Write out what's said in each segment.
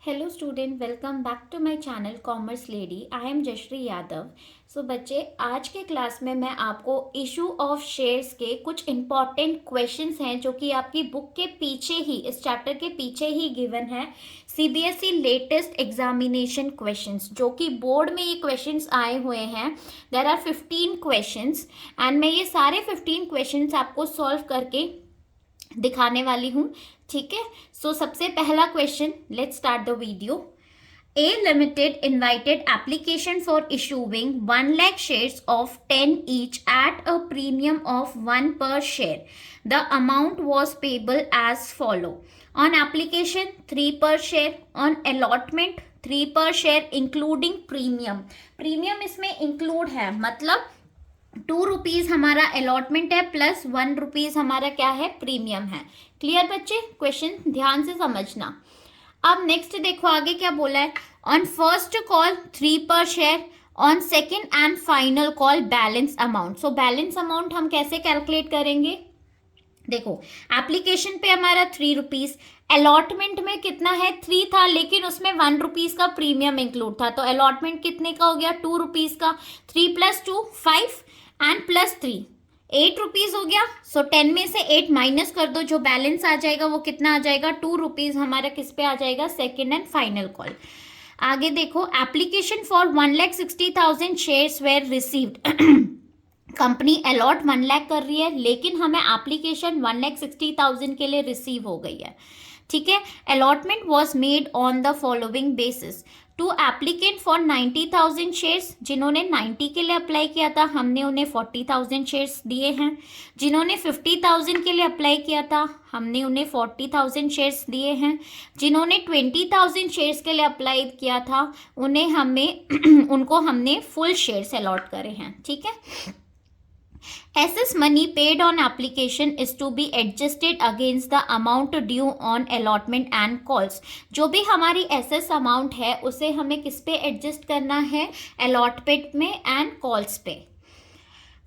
Hello student, welcome back to my channel commerce lady. I am Jayshree Yadav. So बच्चे, आज के class में मैं आपको इशू ऑफ शेयर्स के कुछ इंपॉर्टेंट क्वेश्चंस हैं जो कि आपकी बुक के पीछे ही, इस चैप्टर के पीछे ही गिवन है। सीबीएसई लेटेस्ट एग्जामिनेशन क्वेश्चंस, जो कि बोर्ड में ये क्वेश्चंस आए हुए हैं। देयर आर 15 क्वेश्चंस एंड मैं ये सारे 15 क्वेश्चंस आपको सॉल्व करके दिखाने वाली हूँ। ठीक है, सो सबसे पहला question, let's start the video. A Limited invited application for issuing 1 lakh shares of 10 each at a premium of 1 per share. The amount was payable as follow. On application 3 per share, on allotment 3 per share including premium. Premium इसमें include है, मतलब ₹2 हमारा allotment है plus ₹1 हमारा क्या है, premium है। Clear बच्चे? क्वेश्चन ध्यान से समझना। अब नेक्स्ट देखो आगे क्या बोला है। ऑन फर्स्ट कॉल 3 पर share, on second and final call balance amount. So balance amount हम कैसे कैलकुलेट करेंगे? देखो, एप्लीकेशन पे हमारा ₹3, अलॉटमेंट में कितना है, 3 था, लेकिन उसमें ₹1 का प्रीमियम इंक्लूड था, तो अलॉटमेंट कितने का हो गया, ₹2 का। 3 + 2 5 एंड +3 ₹8 हो गया। सो 10 में से 8 माइनस कर दो, जो बैलेंस आ जाएगा वो कितना आ जाएगा, ₹2 हमारा किस पे आ जाएगा, सेकेंड एंड फाइनल कॉल। आगे देखो, application for 1,60,000 shares were received. Company allot 1 lakh कर रही है, लेकिन हमें एप्लीकेशन 1,60,000 के लिए रिसीव हो गई है। ठीक है, allotment was made on the following basis. To applicant for 90,000 shares, जिन्होंने 90 के लिए अप्लाई किया था हमने उन्हें 40,000 शेयर्स दिए हैं। जिन्होंने 50,000 के लिए अप्लाई किया था हमने उन्हें 40,000 शेयर्स दिए हैं। जिन्होंने 20,000 शेयर्स के लिए अप्लाई किया था उन्हें हमें उनको हमने फुल शेयर्स अलॉट करे हैं। ठीक है, excess money paid on application is to be adjusted against the amount due on allotment and calls. जो भी हमारी excess amount है उसे हमें किस पे एडजस्ट करना है, allotment में एंड कॉल्स पे।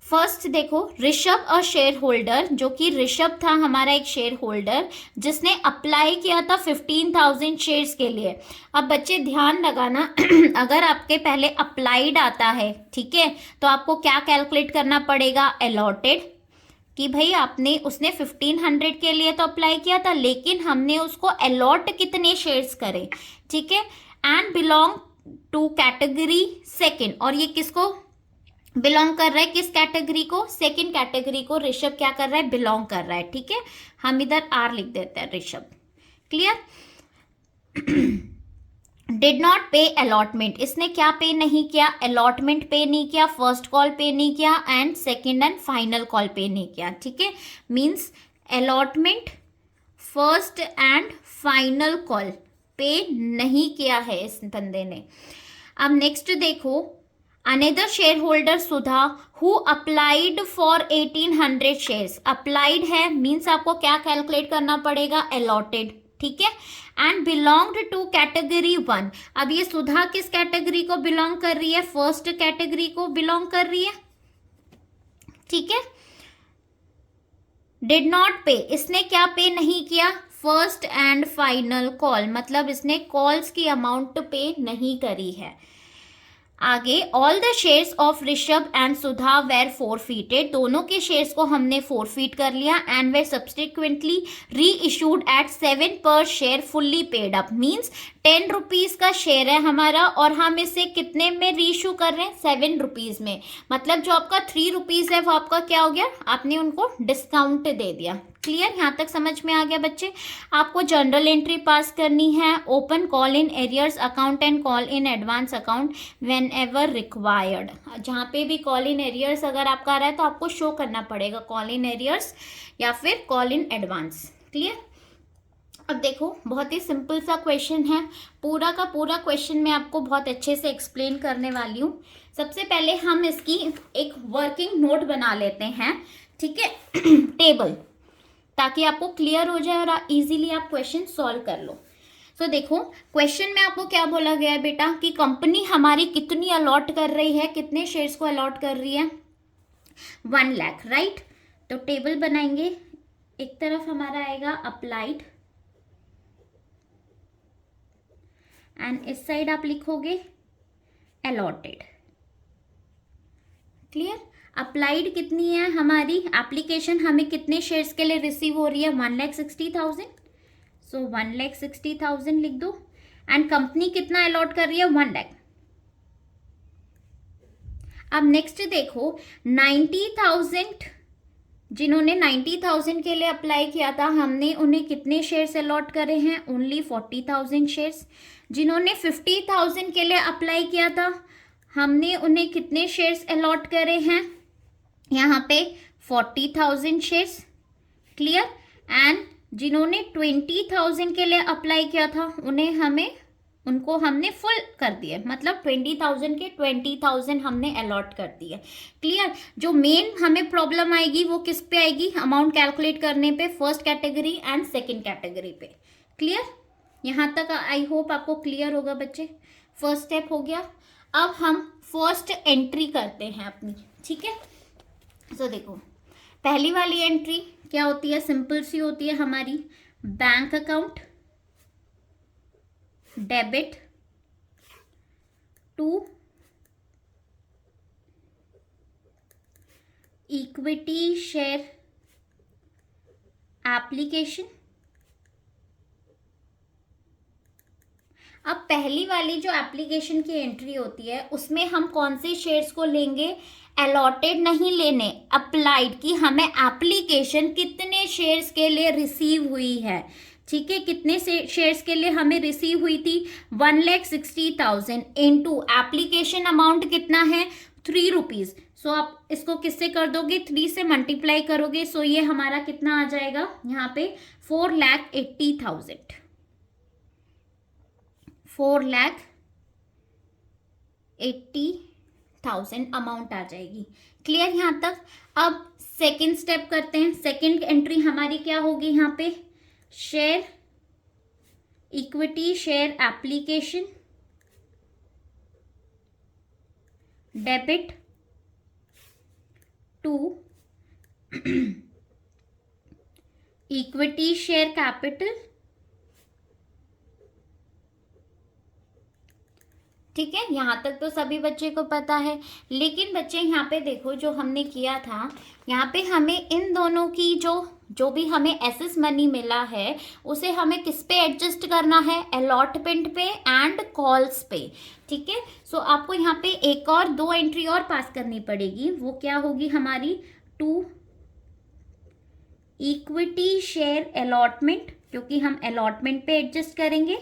फर्स्ट देखो, ऋषभ अ शेयर होल्डर, जो कि ऋषभ था हमारा एक शेयर होल्डर जिसने अप्लाई किया था 15,000 शेयर्स के लिए। अब बच्चे ध्यान लगाना, अगर आपके पहले अप्लाइड आता है, ठीक है, तो आपको क्या कैलकुलेट करना पड़ेगा, अलॉटेड, कि भाई आपने उसने 1500 के लिए तो अप्लाई किया था, लेकिन हमने उसको अलॉट कितने शेयर्स करे। ठीक है, and belong to category second, और ये किसको बिलोंग कर रहा है, किस कैटेगरी को, सेकंड कैटेगरी को ऋषभ क्या कर रहा है, बिलोंग कर रहा है। ठीक है, हम इधर आर लिख देते हैं, ऋषभ। क्लियर? डिड नॉट पे अलॉटमेंट, इसने क्या पे नहीं किया, अलॉटमेंट पे नहीं किया, फर्स्ट कॉल पे नहीं किया and second and final call पे नहीं किया। ठीक है, means allotment, first and final call पे नहीं किया है इस बंदे ने। अब नेक्स्ट देखो, another share holder Sudha who applied for 1800 shares. Applied है मीन्स आपको क्या कैलकुलेट करना पड़ेगा, अलॉटेड। ठीक है, एंड बिलोंग्ड टू कैटेगरी 1। अब ये सुधा किस कैटेगरी को बिलोंग कर रही है, फर्स्ट कैटेगरी को बिलोंग कर रही है। ठीक है, डिड नॉट पे, इसने क्या पे नहीं किया, फर्स्ट एंड फाइनल कॉल, मतलब इसने कॉल्स की अमाउंट पे नहीं करी है। आगे, all the shares of Rishabh and Sudha were forfeited, दोनों के शेयर्स को हमने फोरफीट कर लिया and were subsequently reissued at 7 पर share fully paid up. Means ₹10 का शेयर है हमारा और हम इसे कितने में री इशू कर रहे हैं, ₹7 में। मतलब जो आपका ₹3 है वो आपका क्या हो गया, आपने उनको डिस्काउंट दे दिया। क्लियर? यहाँ तक समझ में आ गया बच्चे? आपको जर्नल एंट्री पास करनी है, open call in arrears account and call in advance account when ever required. जहाँ पे भी कॉल इन एरियर्स अगर आपका आ रहा है तो आपको शो करना पड़ेगा कॉल इन एरियर्स या फिर कॉल इन एडवांस। क्लियर? अब देखो, बहुत ही सिंपल सा क्वेश्चन है, पूरा का पूरा क्वेश्चन मैं आपको बहुत अच्छे से एक्सप्लेन करने वाली हूँ। सबसे पहले हम इसकी एक वर्किंग नोट बना लेते हैं। ठीक है, टेबल, ताकि आपको क्लियर हो जाए और इजीली आप क्वेश्चन सॉल्व कर लो। तो देखो, क्वेश्चन में आपको क्या बोला गया है बेटा, कि कंपनी हमारी कितनी अलॉट कर रही है, कितने शेयर्स को अलॉट कर रही है, 1 लाख, राइट। तो टेबल बनाएंगे, एक तरफ हमारा आएगा अप्लाइड, एंड इस साइड आप लिखोगे अलॉटेड। क्लियर। अप्लाइड कितनी है हमारी एप्लीकेशन, हमें कितने शेयर्स के लिए रिसीव हो रही है, 1,60,000। सो 1,60,000 लिख दो। एंड कंपनी कितना अलॉट कर रही है, 1 लाख। अब नेक्स्ट देखो 90,000, जिन्होंने 90,000 के लिए अप्लाई किया था, हमने उन्हें कितने शेयर्स अलॉट करे हैं, ओनली 40,000 शेयर्स। जिन्होंने 50,000 के लिए अप्लाई किया था, हमने उन्हें कितने शेयर्स अलॉट करे हैं, यहाँ पे 40,000 शेयर्स। क्लियर। एंड जिन्होंने 20,000 के लिए अप्लाई किया था, उनको हमने फुल कर दिया, मतलब 20,000 के 20,000 हमने अलॉट कर दिए। क्लियर। जो मेन हमें प्रॉब्लम आएगी वो किस पे आएगी, अमाउंट कैलकुलेट करने पे, first category and second category पे। क्लियर। यहाँ तक आई होप आपको क्लियर होगा बच्चे। फर्स्ट स्टेप हो गया। अब हम फर्स्ट एंट्री करते हैं अपनी, ठीक है। तो देखो पहली वाली एंट्री क्या होती है, सिंपल सी होती है हमारी, bank account debit to equity share application. अब पहली वाली जो एप्लीकेशन की एंट्री होती है उसमें हम कौन से शेयर्स को लेंगे, अलॉटेड नहीं लेने, अप्लाइड, की हमें एप्लीकेशन कितने शेयर्स के लिए रिसीव हुई है। ठीक है, कितने शेयर्स के लिए हमें रिसीव हुई थी, 1,60,000 इंटू एप्लीकेशन अमाउंट कितना है, 3 रुपीज। सो आप इसको किससे कर दोगे, 3 से मल्टीप्लाई करोगे। सो ये हमारा कितना आ जाएगा, यहाँ पे 4,80,000, 4,80,000 अमाउंट आ जाएगी। क्लियर यहाँ तक। अब सेकेंड स्टेप करते हैं। सेकेंड एंट्री हमारी क्या होगी, यहाँ पे share equity share application debit to equity share capital. ठीक है, यहाँ तक तो सभी बच्चे को पता है। लेकिन बच्चे यहाँ पे देखो, जो हमने किया था, यहाँ पे हमें इन दोनों की जो भी हमें एसेस मनी मिला है उसे हमें किस पे एडजस्ट करना है, अलॉटमेंट पे एंड कॉल्स पे। ठीक है। सो आपको यहाँ पे एक और 2 एंट्री और पास करनी पड़ेगी। वो क्या होगी हमारी, टू इक्विटी शेयर अलॉटमेंट, क्योंकि हम अलॉटमेंट पे एडजस्ट करेंगे,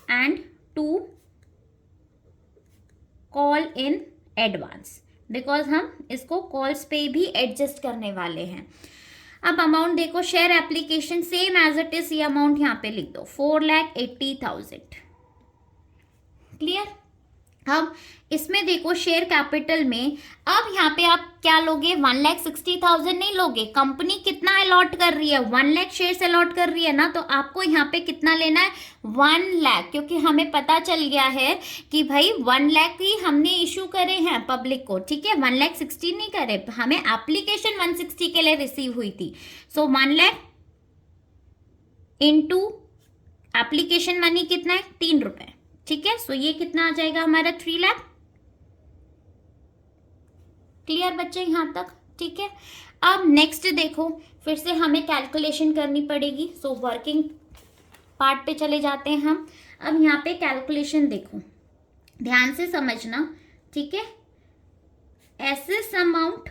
and to call in advance, because हम इसको कॉल्स पे भी एडजस्ट करने वाले हैं। अब अमाउंट देखो, share application same as it is, ये अमाउंट यहाँ पे लिख दो, 4,80,000। क्लियर। अब इसमें देखो शेयर कैपिटल में, अब यहाँ पे आप क्या लोगे, 1,60,000 नहीं लोगे, कंपनी कितना अलॉट कर रही है, 1 लाख शेयर्स अलॉट कर रही है ना, तो आपको यहाँ पे कितना लेना है, 1 लाख, क्योंकि हमें पता चल गया है कि भाई 1 लाख ही हमने इशू करे हैं पब्लिक को। ठीक है, 1,60,000 नहीं करे, हमें एप्लीकेशन 160 के लिए रिसीव हुई थी। सो 1 लाख इंटू एप्लीकेशन मनी कितना है, 3 रुपए। ठीक है, सो ये कितना आ जाएगा हमारा, 3 लाख। क्लियर बच्चे यहाँ तक। ठीक है। अब नेक्स्ट देखो, फिर से हमें कैलकुलेशन करनी पड़ेगी। सो वर्किंग पार्ट पे चले जाते हैं हम। अब यहाँ पे कैलकुलेशन देखो, ध्यान से समझना। ठीक है, excess amount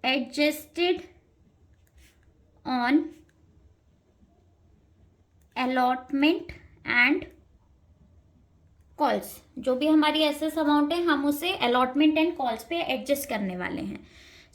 adjusted on allotment and calls, जो भी हमारी एसेस अमाउंट है हम उसे अलॉटमेंट एंड कॉल्स पे एडजस्ट करने वाले हैं।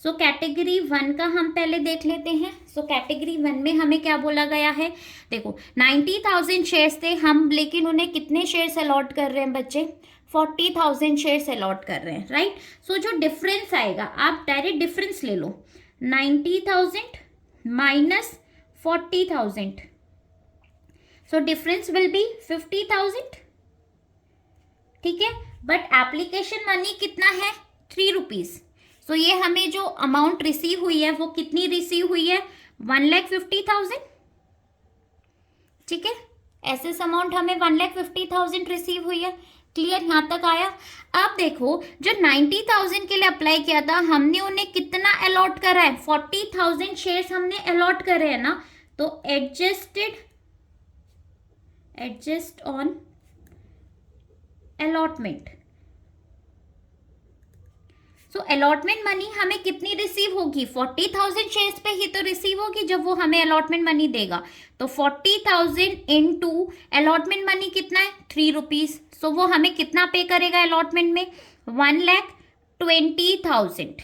सो कैटेगरी 1 का हम पहले देख लेते हैं। सो कैटेगरी 1 में हमें क्या बोला गया है, देखो 90,000 शेयर्स थे हम, लेकिन उन्हें कितने शेयर्स अलॉट कर रहे हैं बच्चे, 40,000 शेयर्स अलॉट कर रहे हैं, राइट। सो जो डिफरेंस आएगा, आप डायरेक्ट डिफरेंस ले लो, 90,000 minus 40,000, so difference will be 50,000। ठीक है, बट एप्लीकेशन मनी कितना है, 3 रुपीज। सो ये हमें जो अमाउंट रिसीव हुई है वो कितनी रिसीव हुई है, 1,50,000, ठीक है। एसेस अमाउंट हमें 1,50,000 रिसीव हुई है। क्लियर, यहाँ तक आया। अब देखो जो 90,000 के लिए अप्लाई किया था हमने उन्हें कितना अलॉट करा है, 40,000 शेयर्स हमने अलॉट करे हैं ना, तो adjust on allotment. So allotment money हमें कितनी रिसीव होगी, 40,000 शेयर्स पे ही तो रिसीव होगी जब वो हमें अलॉटमेंट मनी देगा। तो 40,000 इंटू अलॉटमेंट मनी कितना है, 3 रुपीज। सो वो हमें कितना पे करेगा अलॉटमेंट में, 1,20,000।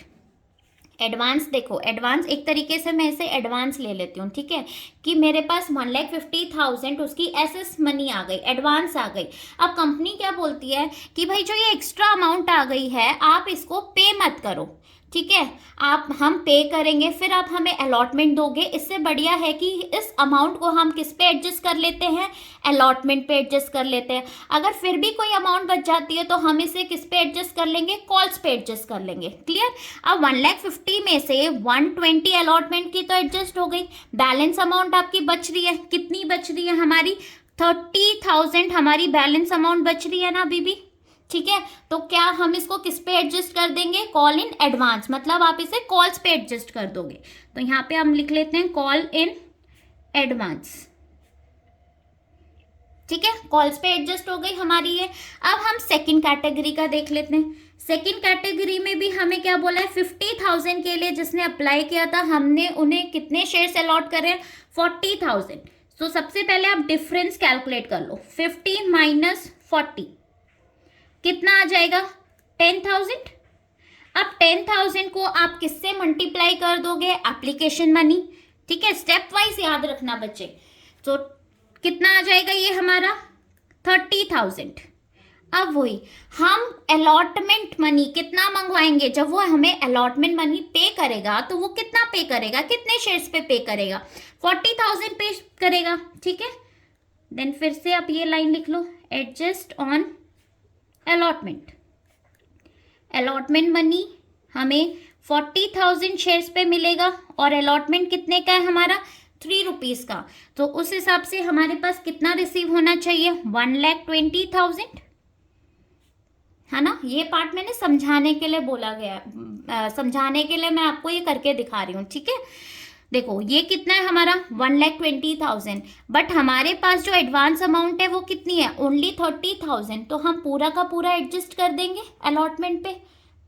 एडवांस देखो, एडवांस एक तरीके से मैं इसे एडवांस ले लेती हूँ, ठीक है, कि मेरे पास 1,50,000 उसकी एसेस मनी आ गई, एडवांस आ गई। अब कंपनी क्या बोलती है कि भाई जो ये एक्स्ट्रा अमाउंट आ गई है आप इसको पे मत करो, ठीक है, हम पे करेंगे, फिर आप हमें अलॉटमेंट दोगे। इससे बढ़िया है कि इस अमाउंट को हम किस पे एडजस्ट कर लेते हैं, अलॉटमेंट पे एडजस्ट कर लेते हैं। अगर फिर भी कोई अमाउंट बच जाती है तो हम इसे किस पे एडजस्ट कर लेंगे, कॉल्स पे एडजस्ट कर लेंगे। क्लियर। अब 1,50,000 में से 120 अलॉटमेंट की तो एडजस्ट हो गई, बैलेंस अमाउंट आपकी बच रही है, कितनी बच रही है हमारी, 30,000 हमारी बैलेंस अमाउंट बच रही है ना अभी भी, ठीक है। तो क्या हम इसको किस पे एडजस्ट कर देंगे, कॉल इन एडवांस, मतलब आप इसे कॉल्स पे एडजस्ट कर दोगे। तो यहाँ पे हम लिख लेते हैं कॉल इन एडवांस, ठीक है, कॉल्स पे एडजस्ट हो गई हमारी ये। अब हम सेकंड कैटेगरी का देख लेते हैं। सेकंड कैटेगरी में भी हमें क्या बोला है, 50,000 के लिए जिसने अप्लाई किया था हमने उन्हें कितने शेयर्स अलॉट करे, 40,000। तो सबसे पहले आप डिफरेंस कैलकुलेट कर लो, 50 माइनस 40 कितना आ जाएगा, 10,000। अब 10,000 को आप किससे मल्टीप्लाई कर दोगे, एप्लीकेशन मनी, ठीक है, स्टेप वाइज याद रखना बच्चे। तो कितना आ जाएगा ये हमारा, 30,000। अब वही हम अलॉटमेंट मनी कितना मंगवाएंगे, जब वो हमें अलॉटमेंट मनी पे करेगा तो वो कितना पे करेगा, कितने शेयर्स पे करेगा, 40,000 पे करेगा, ठीक है। देन फिर से आप ये लाइन लिख लो, adjust on allotment. Allotment money हमें 40,000 शेयर्स पे मिलेगा और अलॉटमेंट कितने का है हमारा, 3 रुपीज का। तो उस हिसाब से हमारे पास कितना रिसीव होना चाहिए, 1,20,000, है ना। ये पार्ट मैंने समझाने के लिए बोला गया, समझाने के लिए मैं आपको ये करके दिखा रही हूँ, ठीक है। देखो ये कितना है हमारा, 1,20,000, बट हमारे पास जो एडवांस अमाउंट है वो कितनी है, ओनली 30,000। तो हम पूरा का पूरा एडजस्ट कर देंगे अलॉटमेंट पे,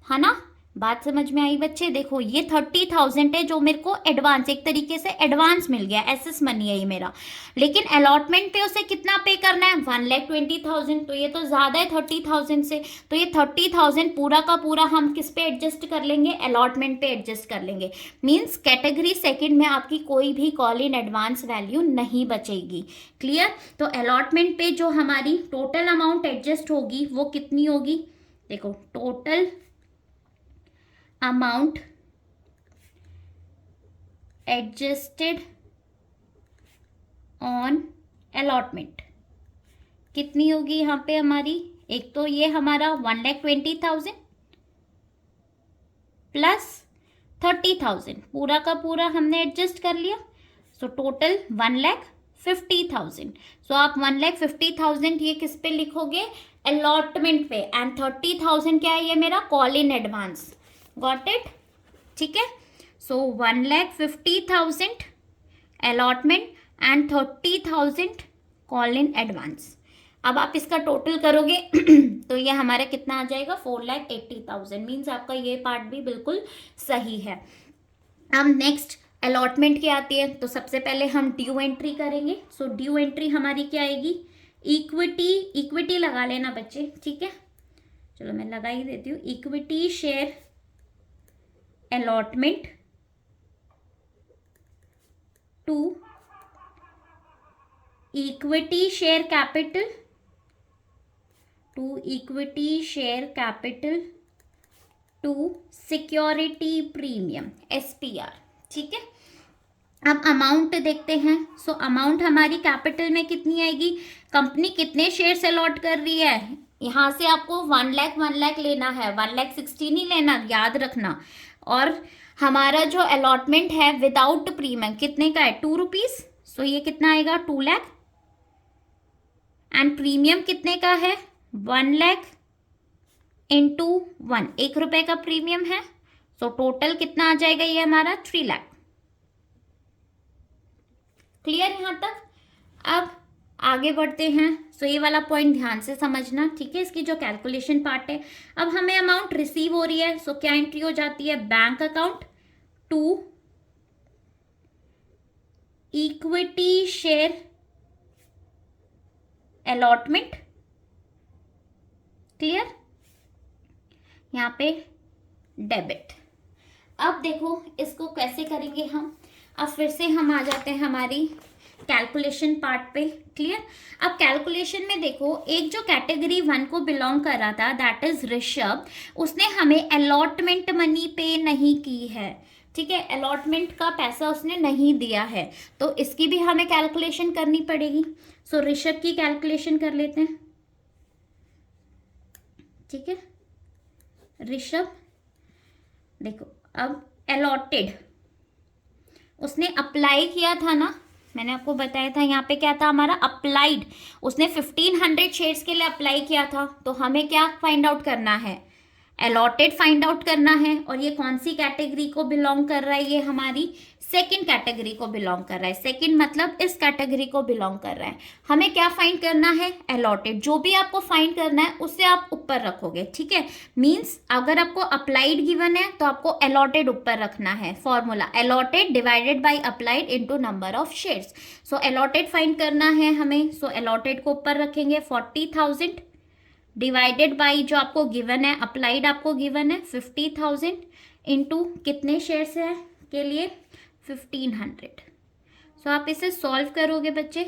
है ना। बात समझ में आई बच्चे। देखो ये 30,000 है जो मेरे को एडवांस, एक तरीके से एडवांस मिल गया, एसेस मनी है ये मेरा, लेकिन अलॉटमेंट पे उसे कितना पे करना है, 1,20,000। तो ये तो ज़्यादा है 30,000 से, तो ये 30,000 पूरा का पूरा हम किस पे एडजस्ट कर लेंगे, अलॉटमेंट पे एडजस्ट कर लेंगे। मीन्स कैटेगरी सेकेंड में आपकी कोई भी कॉल इन एडवांस वैल्यू नहीं बचेगी। क्लियर। तो अलॉटमेंट पे जो हमारी टोटल अमाउंट एडजस्ट होगी वो कितनी होगी, देखो total amount adjusted on allotment कितनी होगी यहाँ पे हमारी, एक तो ये हमारा 1,20,000 प्लस 30,000 पूरा का पूरा हमने एडजस्ट कर लिया। So total 1,50,000। सो आप 1,50,000 ये किस पे लिखोगे, अलॉटमेंट पे, एंड 30,000 क्या है, ये मेरा call in advance. Got it, ठीक है। सो 1,50,000 allotment and 30,000 call in advance. अब आप इसका टोटल करोगे तो ये हमारा कितना आ जाएगा, 4,80,000। मीन्स आपका ये पार्ट भी बिल्कुल सही है। अब नेक्स्ट अलॉटमेंट की आती है, तो सबसे पहले हम ड्यू एंट्री करेंगे। सो ड्यू एंट्री हमारी क्या आएगी, इक्विटी लगा लेना बच्चे, ठीक है, चलो मैं लगा ही देती हूँ। Equity share allotment to equity share capital to security premium SPR, ठीक है। अब अमाउंट देखते हैं। सो अमाउंट हमारी कैपिटल में कितनी आएगी, कंपनी कितने शेयर्स अलॉट कर रही है, यहाँ से आपको 1 लाख लेना है, 1,60,000 नहीं लेना, याद रखना। और हमारा जो अलॉटमेंट है विदाउट प्रीमियम कितने का है, 2 रुपीज। सो ये कितना आएगा, 2 लाख। एंड प्रीमियम कितने का है, 1 लाख इंटू 1, 1 रुपए का प्रीमियम है। सो टोटल कितना आ जाएगा ये हमारा, 3 लाख। क्लियर यहां तक। अब आगे बढ़ते हैं। सो ये वाला पॉइंट ध्यान से समझना, ठीक है, इसकी जो कैलकुलेशन पार्ट है। अब हमें अमाउंट रिसीव हो रही है, सो क्या एंट्री हो जाती है, bank account to equity share allotment. Clear, यहां पे डेबिट। अब देखो इसको कैसे करेंगे हम। अब फिर से हम आ जाते हैं हमारी कैलकुलेशन पार्ट पे। क्लियर। अब कैलकुलेशन में देखो, एक जो कैटेगरी 1 को बिलोंग कर रहा था दैट इज ऋषभ, उसने हमें अलॉटमेंट मनी पे नहीं की है, ठीक है, अलॉटमेंट का पैसा उसने नहीं दिया है, तो इसकी भी हमें कैलकुलेशन करनी पड़ेगी। सो ऋषभ की कैलकुलेशन कर लेते हैं, ठीक है। ऋषभ देखो, अब अलॉटेड उसने अप्लाई किया था ना, मैंने आपको बताया था यहाँ पे क्या था हमारा, अप्लाइड। उसने 1500 शेयर्स के लिए अप्लाई किया था, तो हमें क्या फाइंड आउट करना है, अलॉटेड फाइंड आउट करना है। और ये कौन सी कैटेगरी को बिलोंग कर रहा है, ये हमारी सेकंड कैटेगरी को बिलोंग कर रहा है। सेकंड मतलब इस कैटेगरी को बिलोंग कर रहा है। हमें क्या फाइंड करना है, अलॉटेड। जो भी आपको फाइंड करना है उससे आप ऊपर रखोगे, ठीक है। मींस अगर आपको अप्लाइड गिवन है तो आपको अलॉटेड ऊपर रखना है। Formula allotted divided by applied into number of shares. So allotted find करना है हमें, सो अलॉटेड को ऊपर रखेंगे 40,000 डिवाइडेड बाई जो आपको गिवन है, अप्लाइड आपको गिवन है 50,000 इंटू कितने शेयर्स है के लिए 1500। सो आप इसे सॉल्व करोगे बच्चे,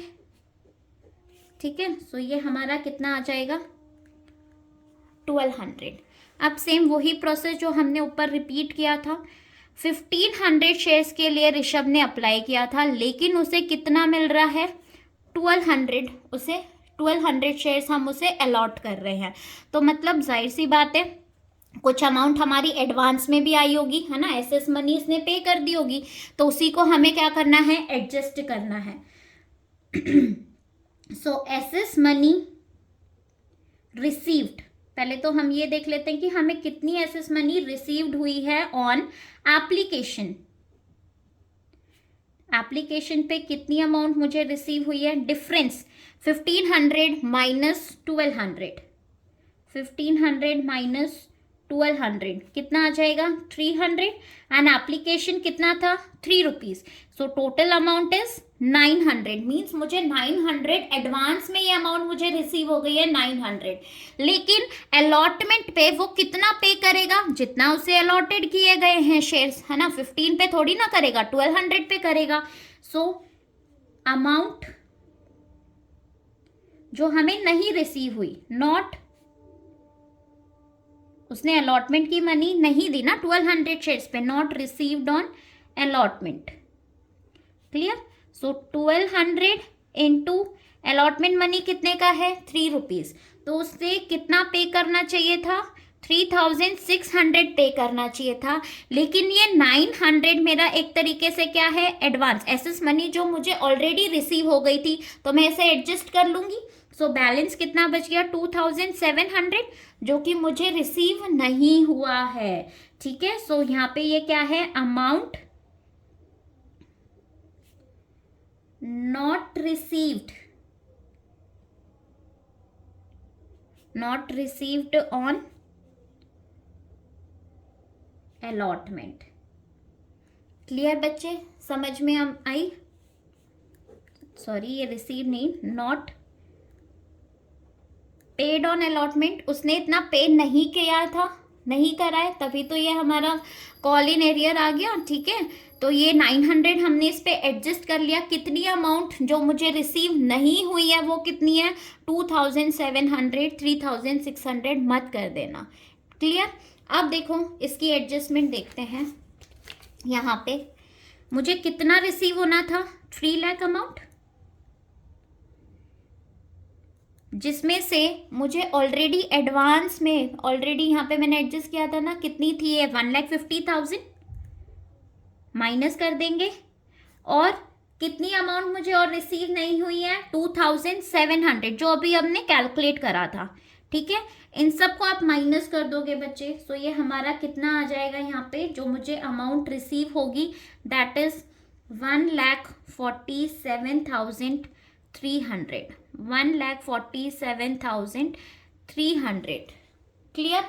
ठीक है। सो ये हमारा कितना आ जाएगा, 1200। अब सेम वही प्रोसेस जो हमने ऊपर रिपीट किया था। 1500 शेयर्स के लिए ऋषभ ने अप्लाई किया था, लेकिन उसे कितना मिल रहा है, 1200। उसे 1200 शेयर्स हम उसे अलॉट कर रहे हैं। तो मतलब जाहिर सी बात है कुछ अमाउंट हमारी एडवांस में भी आई होगी, है ना, एसएस मनी इसने पे कर दी होगी, तो उसी को हमें क्या करना है, एडजस्ट करना है। सो एसएस मनी रिसीव्ड, पहले तो हम ये देख लेते हैं कि हमें कितनी एसएस मनी रिसीव्ड हुई है ऑन एप्लीकेशन। एप्लीकेशन पे कितनी अमाउंट मुझे रिसीव हुई है, डिफरेंस 1500 माइनस 1200, 1500 माइनस 1200 कितना आ जाएगा, 300। एंड एप्लीकेशन कितना था, 3 rupees. So total amount is 900। Means मुझे 900 एडवांस में ये अमाउंट मुझे रिसीव हो गई है 900। लेकिन अलॉटमेंट पे वो कितना पे करेगा, जितना उसे अलॉटेड किए गए हैं शेयर्स, है ना, 15 पे थोड़ी ना करेगा, 1200 पे करेगा। सो अमाउंट जो हमें नहीं रिसीव हुई, नॉट, उसने अलॉटमेंट की मनी नहीं दी ना 1200 शेयर्स पे, not received on allotment. Clear. So 1200 into allotment money कितने का है, 3 रुपीज, तो उससे कितना पे करना चाहिए था, 3600 पे करना चाहिए था। लेकिन ये 900 मेरा एक तरीके से क्या है, एडवांस एसएस मनी जो मुझे ऑलरेडी रिसीव हो गई थी, तो मैं इसे एडजस्ट कर लूंगी। सो बैलेंस कितना बच गया, 2700, जो कि मुझे रिसीव नहीं हुआ है, ठीक है। सो यहाँ पे ये क्या है, amount not received, not received on allotment. Clear बच्चे, समझ में आई, सॉरी ये रिसीव नहीं, नॉट पेड ऑन अलॉटमेंट, उसने इतना पे नहीं किया था, नहीं करा है, तभी तो ये हमारा कॉल इन एरियर आ गया, ठीक है। तो ये 900 हमने इस पे एडजस्ट कर लिया। कितनी अमाउंट जो मुझे रिसीव नहीं हुई है वो कितनी है, 2700, 3600 मत कर देना। क्लियर। अब देखो इसकी एडजस्टमेंट देखते हैं। यहाँ पे मुझे कितना रिसीव होना था, 3 लाख अमाउंट, जिसमें से मुझे ऑलरेडी एडवांस में ऑलरेडी यहाँ पे मैंने एडजस्ट किया था ना, कितनी थी ये 1,50,000 माइनस कर देंगे, और कितनी अमाउंट मुझे और रिसीव नहीं हुई है 2,700 जो अभी हमने कैलकुलेट करा था। ठीक है, इन सब को आप माइनस कर दोगे बच्चे, तो ये हमारा कितना आ जाएगा यहाँ पे जो मुझे अमाउंट रिसीव होगी, दैट इज 1,47,300 1,47,300। क्लियर,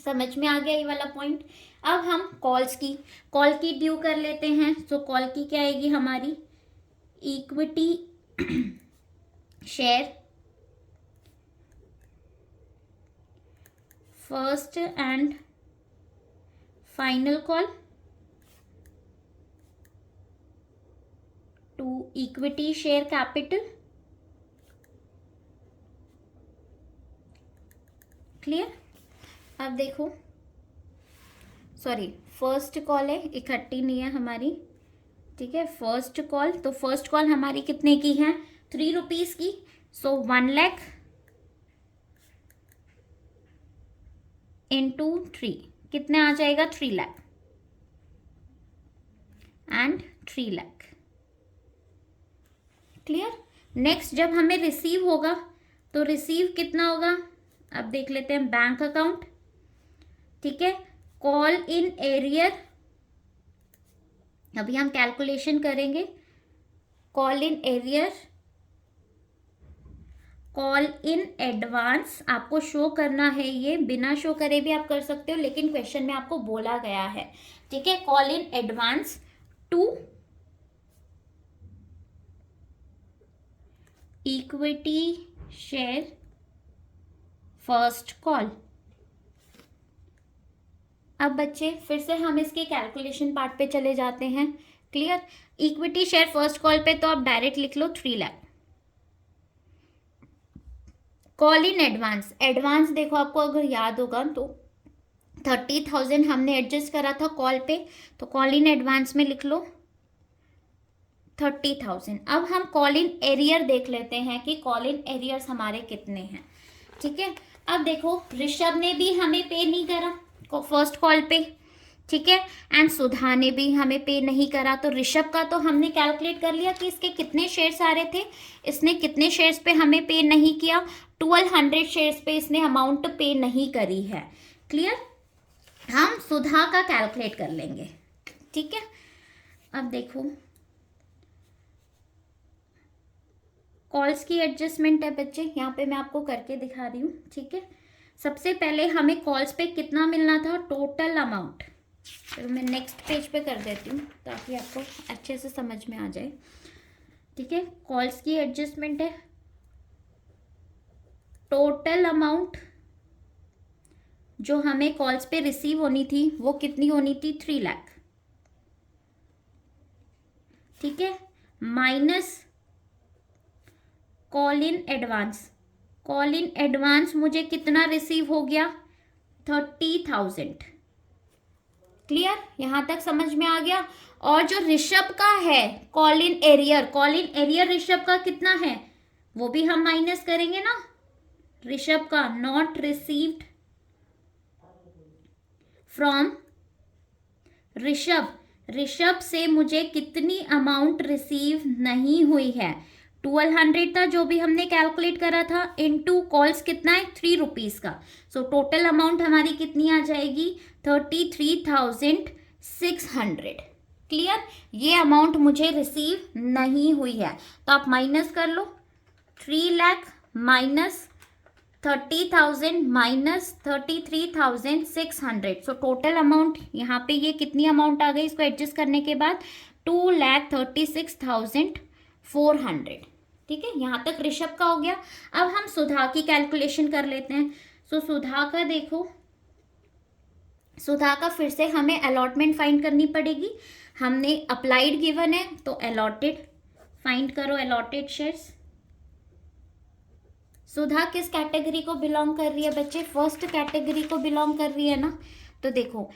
समझ में आ गया ये वाला पॉइंट। अब हम कॉल की ड्यू कर लेते हैं। सो कॉल की क्या आएगी हमारी, equity share first and final call to equity share capital. Clear, अब देखो, सॉरी फर्स्ट कॉल है, इकट्ठी नहीं है हमारी। ठीक है, फर्स्ट कॉल, तो फर्स्ट कॉल हमारी कितने की है, 3 रुपीज की। सो 1 लाख इंटू 3 कितने आ जाएगा, 3 lakh and 3 lakh. Clear, next जब हमें रिसीव होगा तो रिसीव कितना होगा, अब देख लेते हैं बैंक अकाउंट। ठीक है, कॉल इन एरियर, अभी हम कैलकुलेशन करेंगे। Call in arrear, call in advance आपको शो करना है, ये बिना शो करे भी आप कर सकते हो, लेकिन क्वेश्चन में आपको बोला गया है। ठीक है, call in advance to equity share first call. अब बच्चे फिर से हम इसके कैलकुलेशन पार्ट पे चले जाते हैं। Clear, equity share first call पे तो आप डायरेक्ट लिख लो 3 lakh. Call in advance, advance देखो आपको अगर याद होगा तो 30,000 हमने एडजस्ट करा था कॉल पे, तो कॉल इन एडवांस में लिख लो 30,000। अब हम कॉल इन एरियर देख लेते हैं कि कॉल इन एरियर्स हमारे कितने हैं। ठीक है, अब देखो ऋषभ ने भी हमें पे नहीं करा फर्स्ट कॉल पे। ठीक है, एंड सुधा ने भी हमें पे नहीं करा, तो ऋषभ का तो हमने कैलकुलेट कर लिया कि इसके कितने शेयर्स आ रहे थे, इसने कितने शेयर्स पे हमें पे नहीं किया, 1200 शेयर्स पे इसने अमाउंट पे नहीं करी है। क्लियर, हम सुधा का कैलकुलेट कर लेंगे। ठीक है, अब देखो कॉल्स की एडजस्टमेंट है बच्चे, यहाँ पे मैं आपको करके दिखा रही हूँ। ठीक है, सबसे पहले हमें कॉल्स पे कितना मिलना था, टोटल अमाउंट। तो मैं नेक्स्ट पेज पे कर देती हूँ ताकि आपको अच्छे से समझ में आ जाए। ठीक है, कॉल्स की एडजस्टमेंट है, टोटल अमाउंट जो हमें कॉल्स पे रिसीव होनी थी वो कितनी होनी थी, 3 लाख। ठीक है, minus call in advance, call in advance मुझे कितना रिसीव हो गया, 30,000। क्लियर, यहां तक समझ में आ गया। और जो ऋषभ का है call in arrear, call in arrear Rishabh का कितना है वो भी हम माइनस करेंगे ना, ऋषभ का not received from Rishabh, Rishabh से मुझे कितनी अमाउंट रिसीव नहीं हुई है, 1200 था जो भी हमने कैलकुलेट करा था, इनटू कॉल्स कितना है, 3 रुपीज का। सो टोटल अमाउंट हमारी कितनी आ जाएगी, 33,600। क्लियर, ये अमाउंट मुझे रिसीव नहीं हुई है, तो आप माइनस कर लो, 3 lakh minus 30,000 minus 33,600। So total amount यहाँ पे ये कितनी अमाउंट आ गई, इसको एडजस्ट करने के बाद 2,36,400। ठीक है, यहाँ तक ऋषभ का हो गया। अब हम सुधा की कैलकुलेशन कर लेते हैं। सो सुधा का देखो, सुधा का फिर से हमें अलॉटमेंट फाइंड करनी पड़ेगी। हमने अप्लाइड गिवन है तो अलॉटेड फाइंड करो, अलॉटेड शेयर्स। सुधा किस कैटेगरी को बिलोंग कर रही है बच्चे, फर्स्ट कैटेगरी को बिलोंग कर रही है ना। तो देखो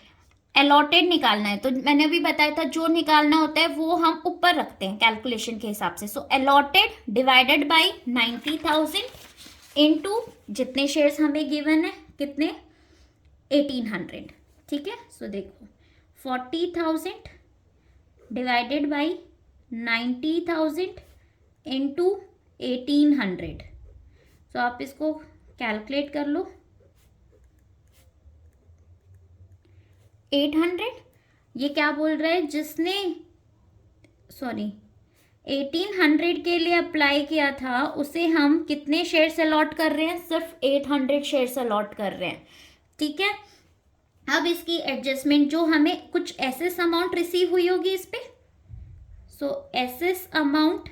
अलॉटेड निकालना है, तो मैंने अभी बताया था जो निकालना होता है वो हम ऊपर रखते हैं कैलकुलेशन के हिसाब से। सो अलॉटेड डिवाइडेड बाय 90,000 इनटू जितने शेयर्स हमें गिवन है, कितने, 1800, ठीक है। सो देखो 40,000 डिवाइडेड बाई 90,000 इंटू 1800। तो आप इसको कैलकुलेट कर लो। 800, ये क्या बोल रहा है, जिसने 1800 के लिए अप्लाई किया था उसे हम कितने शेयर्स अलॉट कर रहे हैं, सिर्फ 800 शेयर्स अलॉट कर रहे हैं, ठीक है। अब इसकी एडजस्टमेंट, जो हमें कुछ एसेस अमाउंट रिसीव हुई होगी इस पे, so excess amount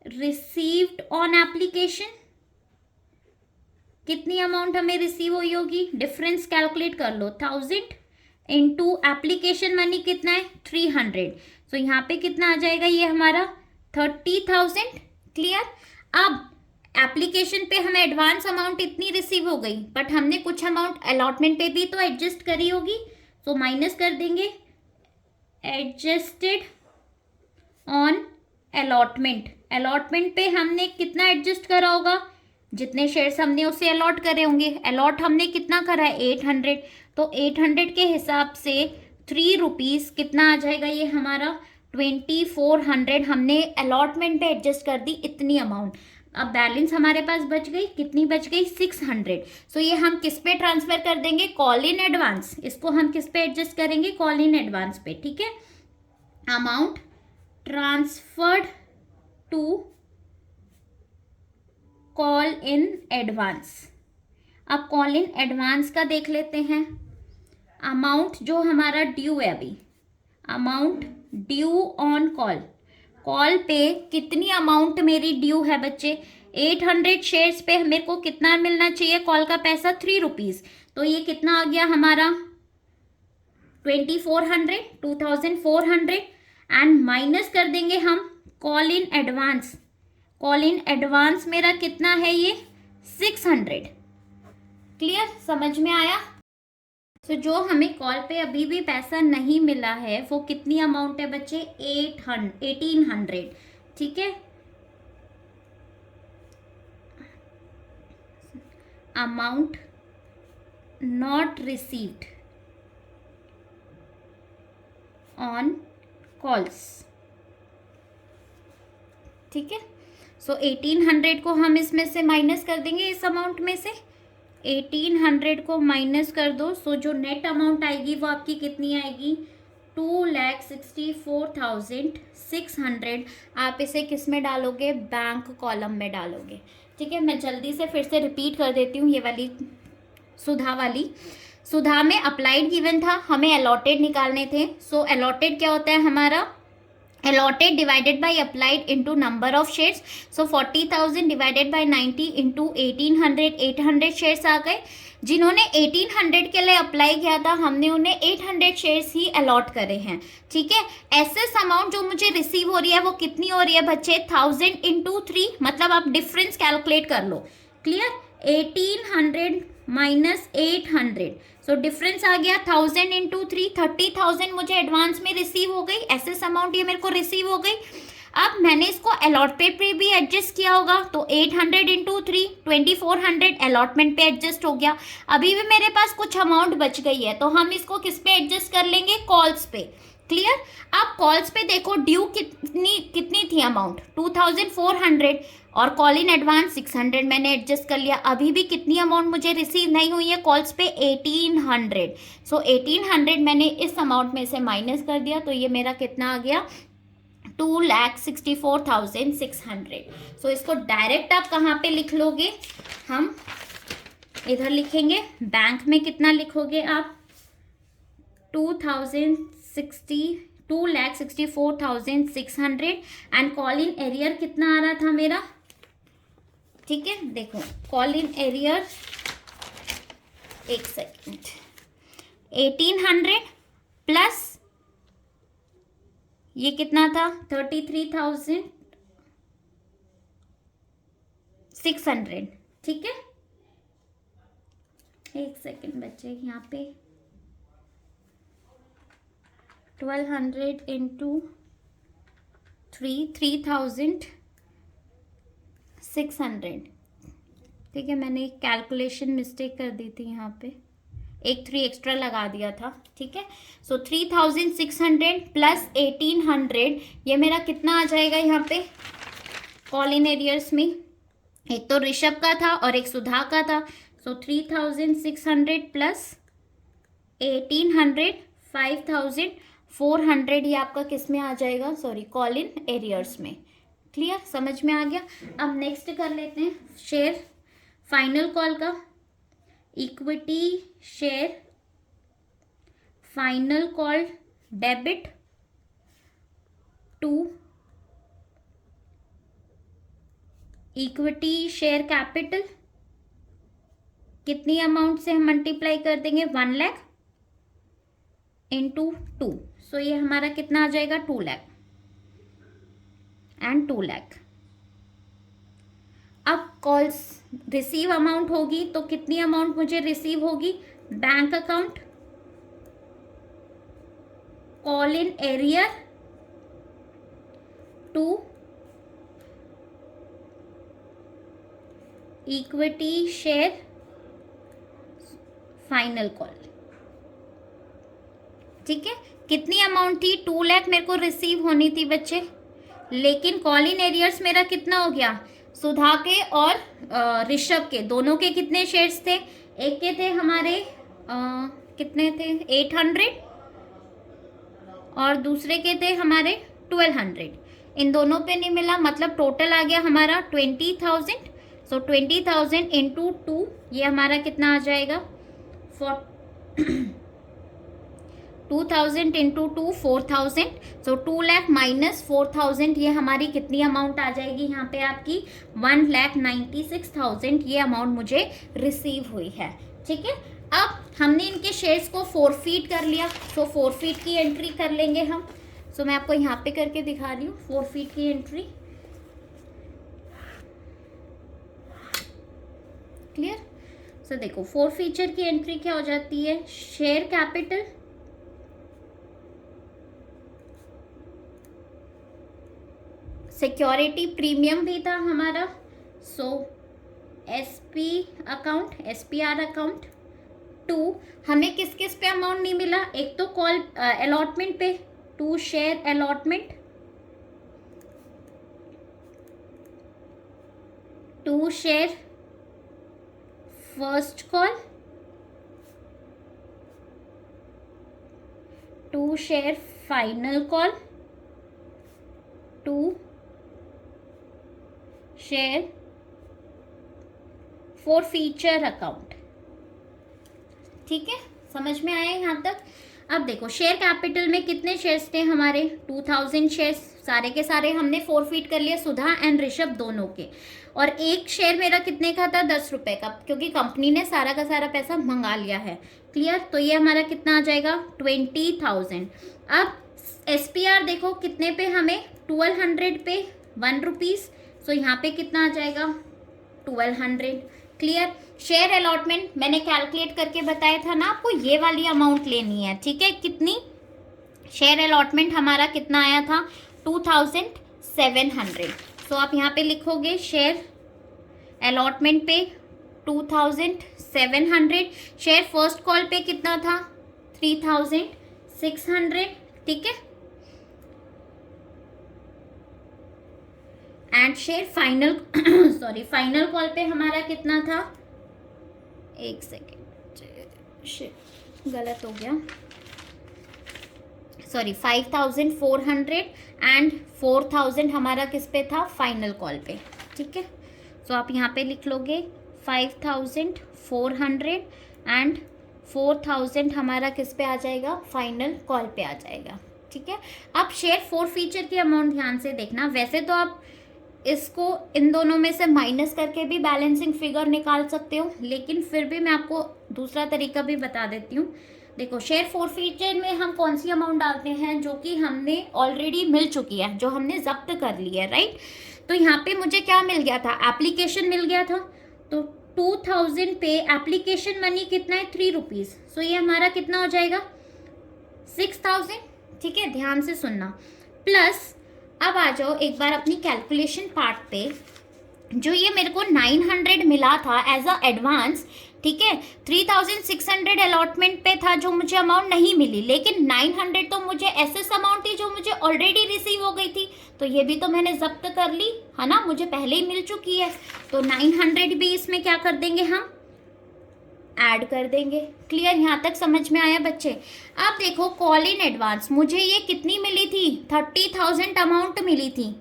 received on application, कितनी अमाउंट हमें रिसीव हुई होगी, डिफरेंस कैलकुलेट कर लो, 1000 इंटू एप्लीकेशन मनी कितना है, 300। सो यहाँ पे कितना आ जाएगा, ये हमारा 30,000, क्लियर। अब एप्लीकेशन पे हमें एडवांस अमाउंट इतनी रिसीव हो गई, बट हमने कुछ अमाउंट अलॉटमेंट पे भी तो एडजस्ट करी होगी, तो माइनस कर देंगे, एडजस्टेड ऑन अलॉटमेंट। अलॉटमेंट पे हमने कितना एडजस्ट करा होगा, जितने शेयर्स हमने उसे अलॉट करे होंगे। अलॉट हमने कितना करा है, 800, तो 800 के हिसाब से 3 रुपीज़ कितना आ जाएगा, ये हमारा 2400 हमने अलॉटमेंट पे एडजस्ट कर दी, इतनी अमाउंट। अब बैलेंस हमारे पास बच गई, कितनी बच गई, 600। सो ये हम किस पे ट्रांसफर कर देंगे, कॉल इन एडवांस। इसको हम किस पे एडजस्ट करेंगे, कॉल इन एडवांस पे, ठीक है। Amount transferred to call in advance. अब कॉल इन एडवांस का देख लेते हैं। अमाउंट जो हमारा ड्यू है अभी, amount due on call, call पे कितनी अमाउंट मेरी ड्यू है बच्चे, 800 शेयर्स पे मेरे को कितना मिलना चाहिए कॉल का पैसा, 3 रुपीज़। तो ये कितना आ गया हमारा 2400 एंड माइनस कर देंगे हम call in advance. Call in advance मेरा कितना है, ये 600, क्लियर, समझ में आया। तो जो हमें कॉल पे अभी भी पैसा नहीं मिला है वो कितनी अमाउंट है बच्चे, 1800, ठीक है। Amount not received on calls, ठीक है। सो 1800 को हम इसमें से माइनस कर देंगे, इस अमाउंट में से 1800 को माइनस कर दो। सो जो नेट अमाउंट आएगी वो आपकी कितनी आएगी, 2,64,600। आप इसे किस में डालोगे, बैंक कॉलम में डालोगे, ठीक है। मैं जल्दी से फिर से रिपीट कर देती हूँ ये वाली सुधा वाली। सुधा में अप्लाइड गिवन था, हमें अलॉटेड निकालने थे। सो अलॉटेड क्या होता है हमारा, allotted divided by applied into number of shares। so 40,000 divided by 90 into 1800, 800 shares आ गए। जिन्होंने 1800 के लिए अप्लाई किया था हमने उन्हें 800 शेयर्स ही अलॉट करे हैं, ठीक है। एसेस अमाउंट जो मुझे रिसीव हो रही है वो कितनी हो रही है बच्चे, 1000 इंटू 3, मतलब आप डिफरेंस कैलकुलेट कर लो, क्लियर। 1800 माइनस 800, सो डिफरेंस आ गया 1000 इंटू 3, 30,000 मुझे एडवांस में रिसीव हो गई, एसेस अमाउंट ये मेरे को रिसीव हो गई। अब मैंने इसको अलॉटमेंट पे भी एडजस्ट किया होगा, तो 800 इंटू 3 2400 अलॉटमेंट पे एडजस्ट हो गया। अभी भी मेरे पास कुछ अमाउंट बच गई है, तो हम इसको किस पे एडजस्ट कर लेंगे, कॉल्स पे, क्लियर। अब कॉल्स पे देखो ड्यू कितनी थी अमाउंट, 2400 और कॉल इन एडवांस 600 मैंने एडजस्ट कर लिया। अभी भी कितनी अमाउंट मुझे रिसीव नहीं हुई है कॉल्स पे, 1800। सो 1800 मैंने इस अमाउंट में से माइनस कर दिया, तो ये मेरा कितना आ गया, 2,64,600। सो इसको डायरेक्ट आप कहाँ पे लिख लोगे, हम इधर लिखेंगे, बैंक में कितना लिखोगे आप, 2,64,600 एंड कॉल इन एरियर कितना आ रहा था मेरा, ठीक है। देखो कॉल इन एरियर, एक सेकेंड, 1800 प्लस ये कितना था, 33,600, ठीक है। एक सेकेंड बच्चे, यहाँ पे 1200 इंटू 3, 3000 600, ठीक है, मैंने एक कैलकुलेशन मिस्टेक कर दी थी यहाँ पे, एक 3 एक्स्ट्रा लगा दिया था, ठीक है। सो 3600 प्लस 1800, ये मेरा कितना आ जाएगा यहाँ पे कॉल इन एरियर्स में? एक तो ऋषभ का था और एक सुधा का था। सो 3600 प्लस 1800, 5400, ये आपका किस में आ जाएगा? सॉरी, कॉल इन एरियर्स में। क्लियर, समझ में आ गया। अब नेक्स्ट कर लेते हैं शेयर फाइनल कॉल का। Equity share final call debit to equity share capital, कितनी अमाउंट से हम मल्टीप्लाई कर देंगे? 1 लाख इंटू 2। सो ये हमारा कितना आ जाएगा? 2 लाख एंड 2 लाख। अब कॉल्स रिसीव अमाउंट होगी तो कितनी अमाउंट मुझे रिसीव होगी? Bank account call in arrear to equity share final call, ठीक है। कितनी अमाउंट थी? 2 लाख मेरे को रिसीव होनी थी बच्चे, लेकिन कॉल इन एरियर्स मेरा कितना हो गया? सुधा के और ऋषभ के, दोनों के कितने शेयर्स थे? एक के थे हमारे कितने थे? 800 और दूसरे के थे हमारे 1200। इन दोनों पे नहीं मिला, मतलब टोटल आ गया हमारा 20,000। सो 20,000 इंटू 2, ये हमारा कितना आ जाएगा? 2000 इंटू 2 4000। सो 2 लाख माइनस 4000, ये हमारी कितनी अमाउंट आ जाएगी यहाँ पे आपकी? 1,96,000 ये अमाउंट मुझे रिसीव हुई है, ठीक है। अब हमने इनके शेयर्स को फोरफीट कर लिया, सो फोरफीट की एंट्री कर लेंगे हम। सो मैं आपको यहाँ पे करके दिखा रही हूँ फोरफीट की एंट्री। क्लियर? सो देखो फोरफीचर की एंट्री क्या हो जाती है? शेयर कैपिटल सिक्योरिटी प्रीमियम भी था हमारा, so SP account, SPR account to, हमें किस किस पे अमाउंट नहीं मिला? एक तो कॉल अलॉटमेंट पे, to share allotment, to share first call, to share final call, to share forfeiture account, ठीक है। समझ में आया यहाँ तक? अब देखो शेयर कैपिटल में कितने शेयर्स थे हमारे? 2000 शेयर्स, सारे के सारे हमने फोरफीट कर लिया, सुधा एंड ऋषभ दोनों के। और एक शेयर मेरा कितने का था? 10 रुपए का, क्योंकि कंपनी ने सारा का सारा पैसा मंगा लिया है। क्लियर? तो ये हमारा कितना आ जाएगा? 20,000। अब एसपीआर देखो कितने पे हमें? 1200 पे 1 रुपीज। सो यहाँ पे कितना आ जाएगा? 1200। क्लियर? शेयर अलॉटमेंट मैंने कैलकुलेट करके बताया था ना आपको, ये वाली अमाउंट लेनी है, ठीक है। कितनी? शेयर अलॉटमेंट हमारा कितना आया था? 2700। सो आप यहाँ पे लिखोगे शेयर अलॉटमेंट पे 2700, शेयर फर्स्ट कॉल पे कितना था? 3600, ठीक है। And share final sorry final call पे हमारा कितना था? एक सेकेंड, गलत हो गया, सॉरी 5400 एंड 4000 हमारा किस पे था? फाइनल कॉल पे, ठीक है। सो आप यहाँ पे लिख लोगे 5400 एंड 4000 हमारा किस पे आ जाएगा? फाइनल कॉल पे आ जाएगा, ठीक है। अब शेयर फोरफीचर की अमाउंट ध्यान से देखना, वैसे तो आप इसको इन दोनों में से माइनस करके भी बैलेंसिंग फिगर निकाल सकते हो, लेकिन फिर भी मैं आपको दूसरा तरीका भी बता देती हूँ। देखो शेयर फोरफीचर में हम कौन सी अमाउंट डालते हैं? जो कि हमने ऑलरेडी मिल चुकी है, जो हमने जब्त कर ली है, राइट। तो यहाँ पे मुझे क्या मिल गया था? एप्लीकेशन मिल गया था। तो 2000 पे एप्लीकेशन मनी कितना है? 3 रुपीज़। सो ये हमारा कितना हो जाएगा? 6000, ठीक है। ध्यान से सुनना। प्लस अब आ जाओ एक बार अपनी कैलकुलेशन पार्ट पे। जो ये मेरे को 900 मिला था एज अ एडवांस, ठीक है, 3600 अलॉटमेंट पे था जो मुझे अमाउंट नहीं मिली, लेकिन 900 तो मुझे एसएस अमाउंट थी जो मुझे ऑलरेडी रिसीव हो गई थी, तो ये भी तो मैंने जब्त कर ली है ना, मुझे पहले ही मिल चुकी है। तो 900 भी इसमें क्या कर देंगे, हम ऐड कर देंगे। क्लियर, यहाँ तक समझ में आया बच्चे? अब देखो कॉल इन एडवांस मुझे ये कितनी मिली थी, 30,000 अमाउंट मिली थी,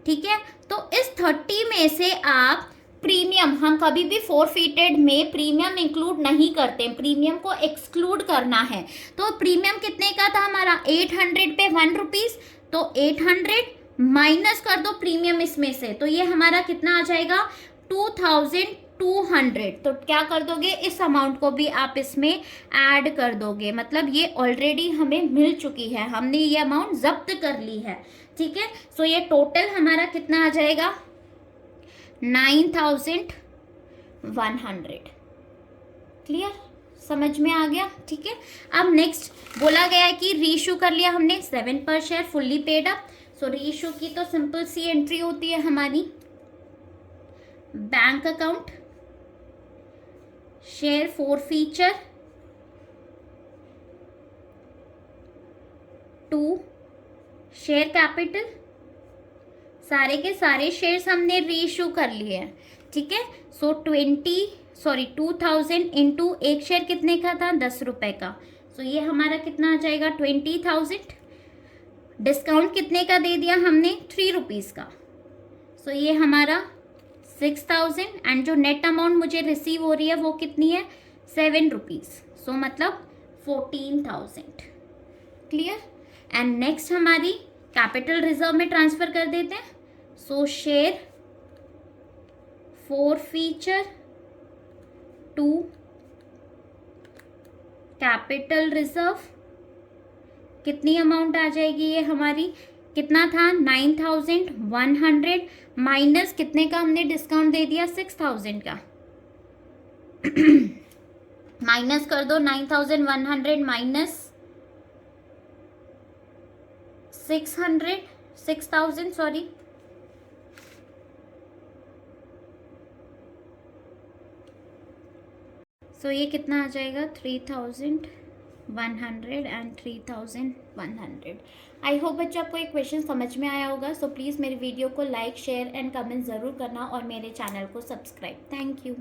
ठीक है। तो इस 30 में से आप प्रीमियम, हम कभी भी फोरफीटेड में प्रीमियम इंक्लूड नहीं करते, प्रीमियम को एक्सक्लूड करना है। तो प्रीमियम कितने का था हमारा, 800 पे 1 रुपीज, तो 800 माइनस कर दो प्रीमियम इसमें से, तो ये हमारा कितना आ जाएगा, 2200। तो क्या कर दोगे, इस अमाउंट को भी आप इसमें ऐड कर दोगे, मतलब ये ऑलरेडी हमें मिल चुकी है, हमने ये अमाउंट जब्त कर ली है, ठीक है। सो ये टोटल हमारा कितना आ जाएगा, 9100। क्लियर, समझ में आ गया, ठीक है। अब नेक्स्ट बोला गया है कि रीइशू कर लिया हमने 7 पर share fully paid up. So reissue की तो सिंपल सी एंट्री होती है हमारी, bank account, share forfeiture to share capital, सारे के सारे शेयर्स हमने रीइशू कर लिए हैं, ठीक है। सो 2000 इंटू एक शेयर कितने का था, 10 रुपए का। सो ये हमारा कितना आ जाएगा, 20,000। डिस्काउंट कितने का दे दिया हमने, 3 रुपीज़ का। सो ये हमारा 6,000 एंड जो नेट अमाउंट मुझे रिसीव हो रही है वो कितनी है, 7 रुपीज़। सो मतलब 14,000। क्लियर। एंड नेक्स्ट हमारी कैपिटल रिजर्व में ट्रांसफर कर देते हैं। So share forfeiture to capital reserve, कितनी अमाउंट आ जाएगी ये हमारी, कितना था 9100 माइनस कितने का हमने डिस्काउंट दे दिया, 6000 का। माइनस कर दो 9100 माइनस 6000 सॉरी, सो ये कितना आ जाएगा, 3100 एंड 3100। आई होप बच्चों आपको एक क्वेश्चन समझ में आया होगा। सो प्लीज़ मेरी वीडियो को लाइक शेयर एंड कमेंट ज़रूर करना और मेरे चैनल को सब्सक्राइब। Thank you.